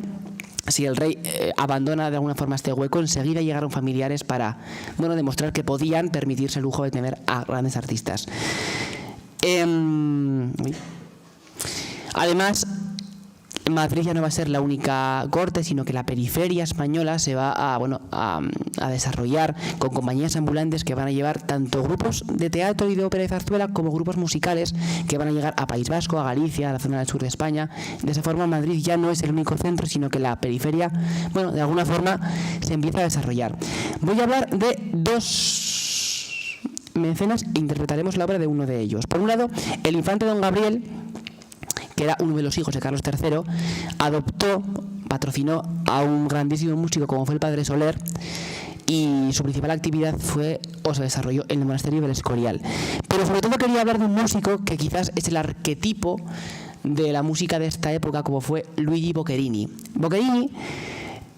si el rey abandona de alguna forma este hueco, enseguida llegaron familiares para demostrar que podían permitirse el lujo de tener a grandes artistas. Además, Madrid ya no va a ser la única corte, sino que la periferia española se va a desarrollar con compañías ambulantes que van a llevar tanto grupos de teatro y de ópera y zarzuela como grupos musicales que van a llegar a País Vasco, a Galicia, a la zona del sur de España. De esa forma, Madrid ya no es el único centro, sino que la periferia, de alguna forma se empieza a desarrollar. Voy a hablar de 2 mecenas e interpretaremos la obra de uno de ellos. Por un lado, el infante don Gabriel, que era uno de los hijos de Carlos III, patrocinó a un grandísimo músico como fue el padre Soler, y su principal actividad se desarrolló en el monasterio del Escorial. Pero sobre todo quería hablar de un músico que quizás es el arquetipo de la música de esta época, como fue Luigi Boccherini. Boccherini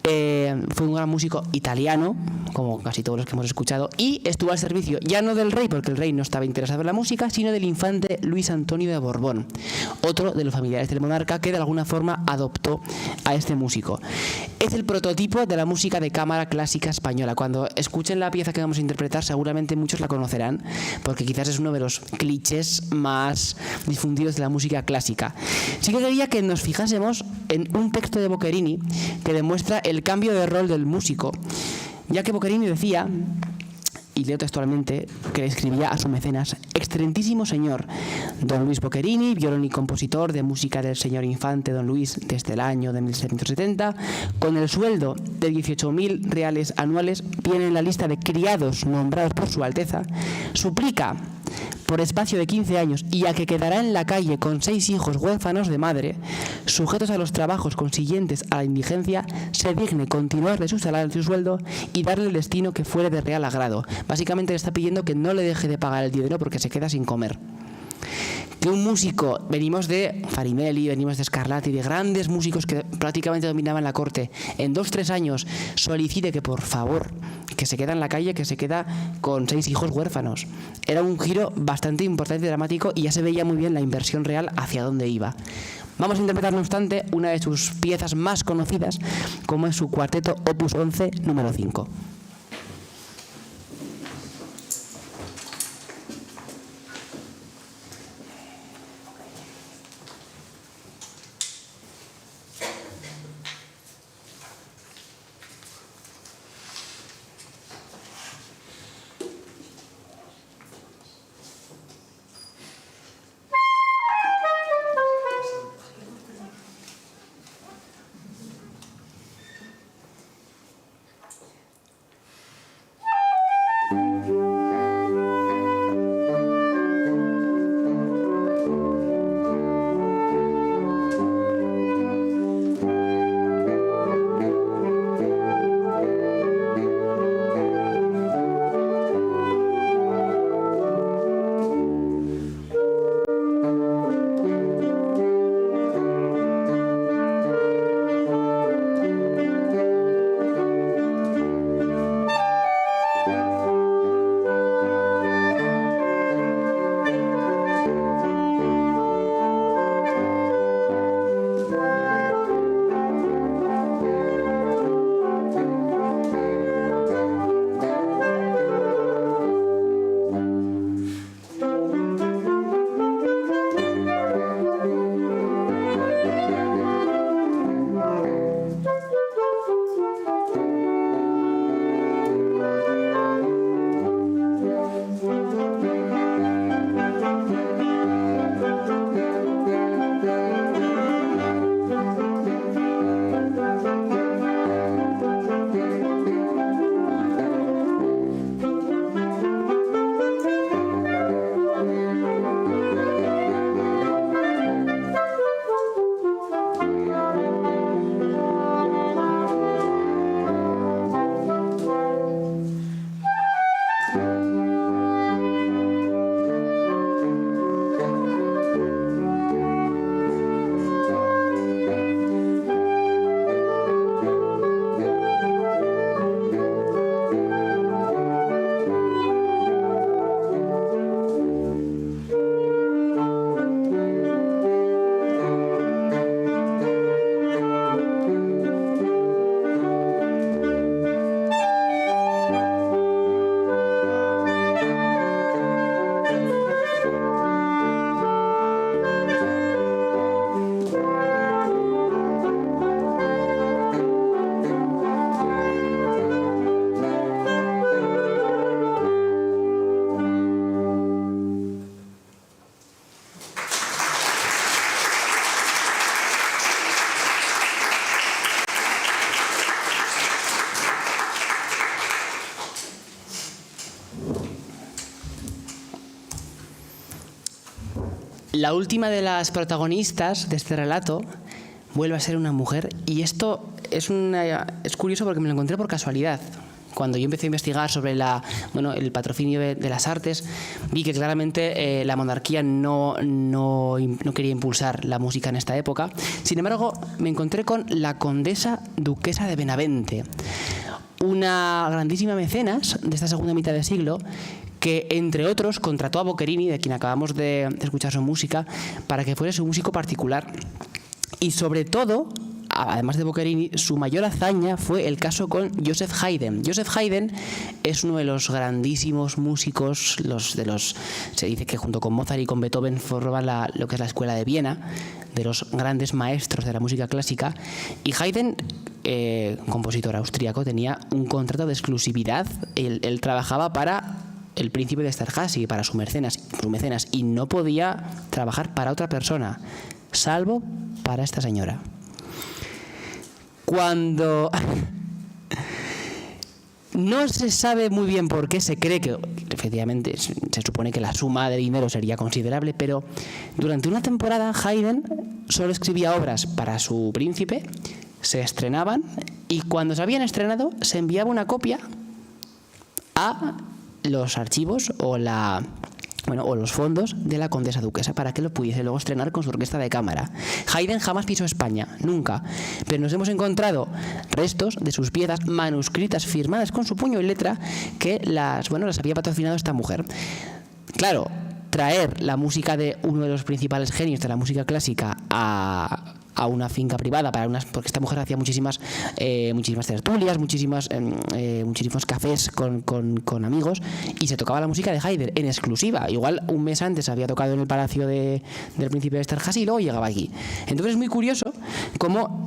fue un gran músico italiano, como casi todos los que hemos escuchado, y estuvo al servicio ya no del rey, porque el rey no estaba interesado en la música, sino del infante Luis Antonio de Borbón, otro de los familiares del monarca que de alguna forma adoptó a este músico. Es el prototipo de la música de cámara clásica española. Cuando escuchen la pieza que vamos a interpretar, seguramente muchos la conocerán, porque quizás es uno de los clichés más difundidos de la música clásica. Sí que quería que nos fijásemos en un texto de Boccherini que demuestra el cambio de rol del músico, ya que Boccherini decía, y leo textualmente, que le escribía a su mecenas: excelentísimo señor don Luis Boccherini, violón y compositor de música del señor infante don Luis desde el año de 1770, con el sueldo de 18.000 reales anuales, viene en la lista de criados nombrados por su Alteza, suplica por espacio de 15 años, y a que quedará en la calle con 6 hijos huérfanos de madre, sujetos a los trabajos consiguientes a la indigencia, se digne continuarle su salario, su sueldo, y darle el destino que fuere de real agrado. Básicamente le está pidiendo que no le deje de pagar el dinero porque se queda sin comer. Que un músico, venimos de Farinelli, venimos de Scarlatti, de grandes músicos que prácticamente dominaban la corte, en 2-3 años solicite que por favor, que se queda en la calle, que se queda con 6 hijos huérfanos. Era un giro bastante importante y dramático, y ya se veía muy bien la inversión real hacia dónde iba. Vamos a interpretar, no obstante, una de sus piezas más conocidas, como es su cuarteto Opus 11, número 5. La última de las protagonistas de este relato vuelve a ser una mujer, y esto es curioso porque me lo encontré por casualidad. Cuando yo empecé a investigar sobre el patrocinio de las artes, vi que claramente la monarquía no quería impulsar la música en esta época. Sin embargo, me encontré con la condesa duquesa de Benavente, una grandísima mecenas de esta segunda mitad de siglo, que, entre otros, contrató a Boccherini, de quien acabamos de escuchar su música, para que fuera su músico particular. Y sobre todo, además de Boccherini, su mayor hazaña fue el caso con Joseph Haydn. Joseph Haydn es uno de los grandísimos músicos, se dice que junto con Mozart y con Beethoven forman lo que es la escuela de Viena, de los grandes maestros de la música clásica. Y Haydn compositor austríaco, tenía un contrato de exclusividad. Él trabajaba para el príncipe de Esterházy, para su mecenas, y no podía trabajar para otra persona, salvo para esta señora. Cuando no se sabe muy bien por qué, se cree que efectivamente se supone que la suma de dinero sería considerable, pero durante una temporada Haydn solo escribía obras para su príncipe, se estrenaban y cuando se habían estrenado se enviaba una copia a los archivos o los fondos de la condesa duquesa para que lo pudiese luego estrenar con su orquesta de cámara. Haydn jamás pisó España, nunca, pero nos hemos encontrado restos de sus piezas manuscritas firmadas con su puño y letra que las había patrocinado esta mujer. Claro, traer la música de uno de los principales genios de la música clásica a una finca privada porque esta mujer hacía muchísimas tertulias, muchísimos cafés con amigos, y se tocaba la música de Haydn en exclusiva. Igual un mes antes había tocado en el palacio del príncipe de Esterházy y luego llegaba aquí. Entonces es muy curioso cómo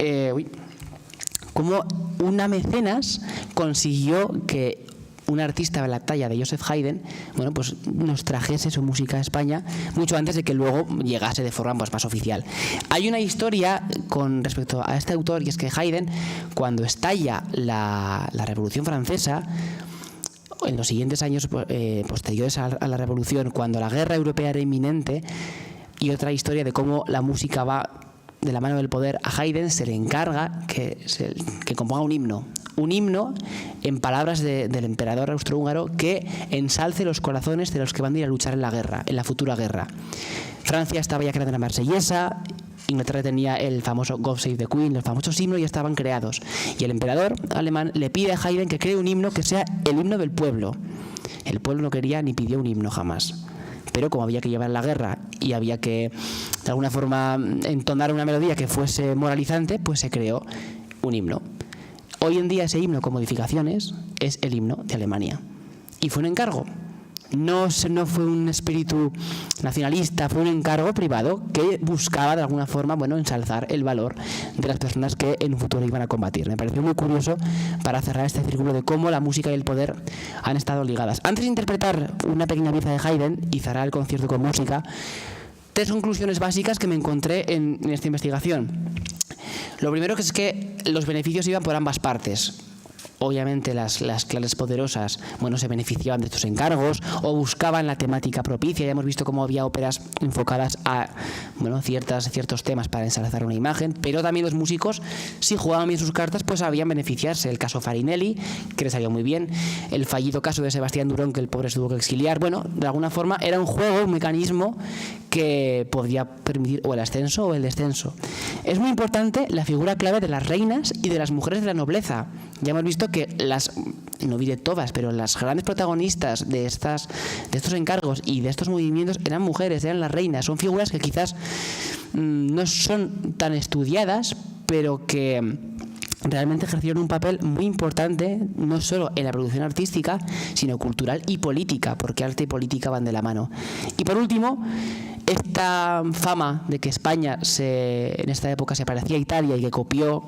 una mecenas consiguió que un artista de la talla de Joseph Haydn, pues nos trajese su música a España mucho antes de que luego llegase de forma más oficial. Hay una historia con respecto a este autor, y es que Haydn, cuando estalla la Revolución Francesa, en los siguientes años posteriores a la Revolución, cuando la guerra europea era inminente, y otra historia de cómo la música va de la mano del poder, a Haydn se le encarga que componga un himno en palabras del emperador austrohúngaro que ensalce los corazones de los que van a ir a luchar en la futura guerra. Francia estaba ya creando la Marsellesa, Inglaterra tenía el famoso God Save the Queen, los famosos himnos ya estaban creados, y el emperador alemán le pide a Haydn que cree un himno que sea el himno del pueblo. El pueblo no quería ni pidió un himno jamás, pero como había que llevar la guerra y había que de alguna forma entonar una melodía que fuese moralizante, pues se creó un himno. Hoy en día ese himno con modificaciones es el himno de Alemania. Y fue un encargo. No fue un espíritu nacionalista, fue un encargo privado que buscaba de alguna forma ensalzar el valor de las personas que en un futuro iban a combatir. Me pareció muy curioso para cerrar este círculo de cómo la música y el poder han estado ligadas. Antes de interpretar una pequeña pieza de Haydn y cerrar el concierto con música, 3 conclusiones básicas que me encontré en esta investigación. Lo primero es que los beneficios iban por ambas partes. Obviamente las clases poderosas se beneficiaban de estos encargos o buscaban la temática propicia. Ya hemos visto cómo había óperas enfocadas a ciertos temas para ensalzar una imagen, pero también los músicos, si jugaban bien sus cartas, pues sabían beneficiarse. El caso Farinelli, que le salió muy bien, el fallido caso de Sebastián Durón, que el pobre se tuvo que exiliar. De alguna forma era un juego, un mecanismo que podía permitir o el ascenso o el descenso. Es muy importante la figura clave de las reinas y de las mujeres de la nobleza. Ya hemos visto que no diré todas, pero las grandes protagonistas de estos encargos y de estos movimientos eran mujeres, eran las reinas. Son figuras que quizás no son tan estudiadas, pero que realmente ejercieron un papel muy importante, no solo en la producción artística, sino cultural y política, porque arte y política van de la mano. Y por último, esta fama de que España en esta época se parecía a Italia y que copió,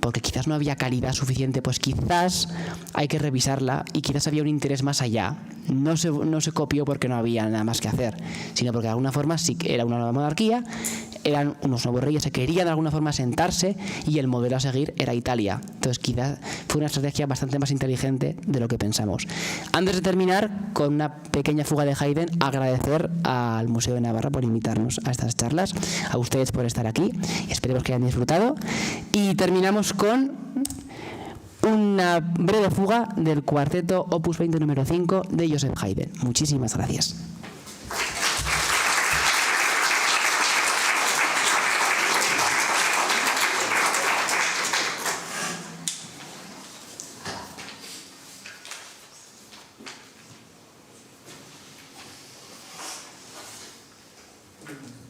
porque quizás no había calidad suficiente, pues quizás hay que revisarla y quizás había un interés más allá. No se copió porque no había nada más que hacer, sino porque de alguna forma sí que era una nueva monarquía, eran unos nuevos reyes, se querían de alguna forma sentarse y el modelo a seguir era Italia. Entonces quizás fue una estrategia bastante más inteligente de lo que pensamos. Antes de terminar, con una pequeña fuga de Haydn, agradecer al Museo de Navarra por invitarnos a estas charlas, a ustedes por estar aquí, y esperemos que hayan disfrutado. Y terminamos con una breve fuga del cuarteto Opus 20 número 5 de Joseph Haydn. Muchísimas gracias. Thank you.